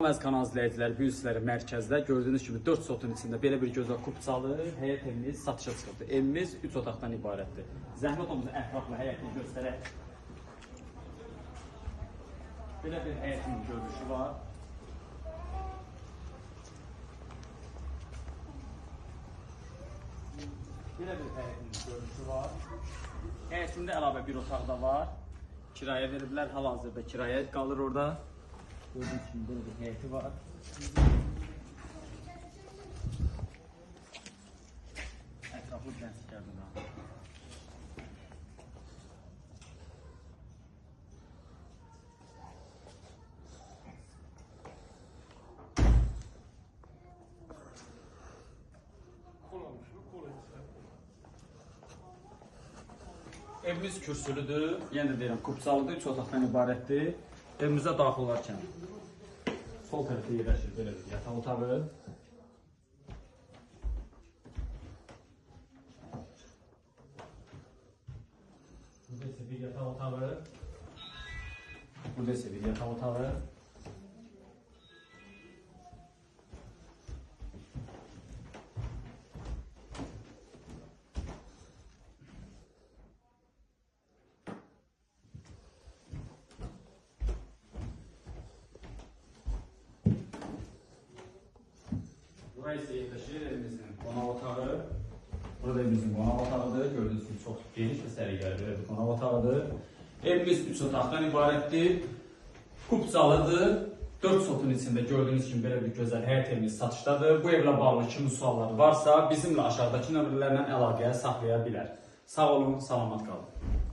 Əziz kanal izləyicilər, bu gün sizlərə mərkəzdə gördüyünüz kimi 4 sotun içində belə bir gözəl kupçalı həyət evimiz satışa çıxıbdır. Evimiz 3 otaqdan ibarətdir. Zəhmət olmasa ətraflı həyətini göstərək. Belə bir həyətin görünüşü var. Belə bir həyətin görünüşü var. Həyətində əlavə bir otaq da var. Kiraya veriblər, hal-hazırda kiraya qalır orada. Gördüğünüz gibi böyle bir heyeti var. Etrafı gençlerden abi. Evimiz kürsülüdür. Yenə də deyirəm, kupçalıdır, 3 otaqdan ibarətdir. Evimizə daxil olarkən sol tərəfdə yerləşir belə bir yataq otağı. Burada isə bir yataq otağı. Burada isə bir yataq otağı. Burası yerləşir evimizin qonaq otağı. Burada evimizin qonaq otağıdır. Gördüğünüz gibi çox geniş və səliqəli bir qonaq otağıdır. Evimiz 3 otaqdan ibarətdir. Kupçalıdır. 4 sotun içində gördüğünüz kimi belə bir gözəl həyət evimiz satışdadır. Bu evlə bağlı kimi suallar varsa bizimlə aşağıdakı nömrələrlə əlaqəyə saxlaya bilər. Sağ olun, salamat qalın.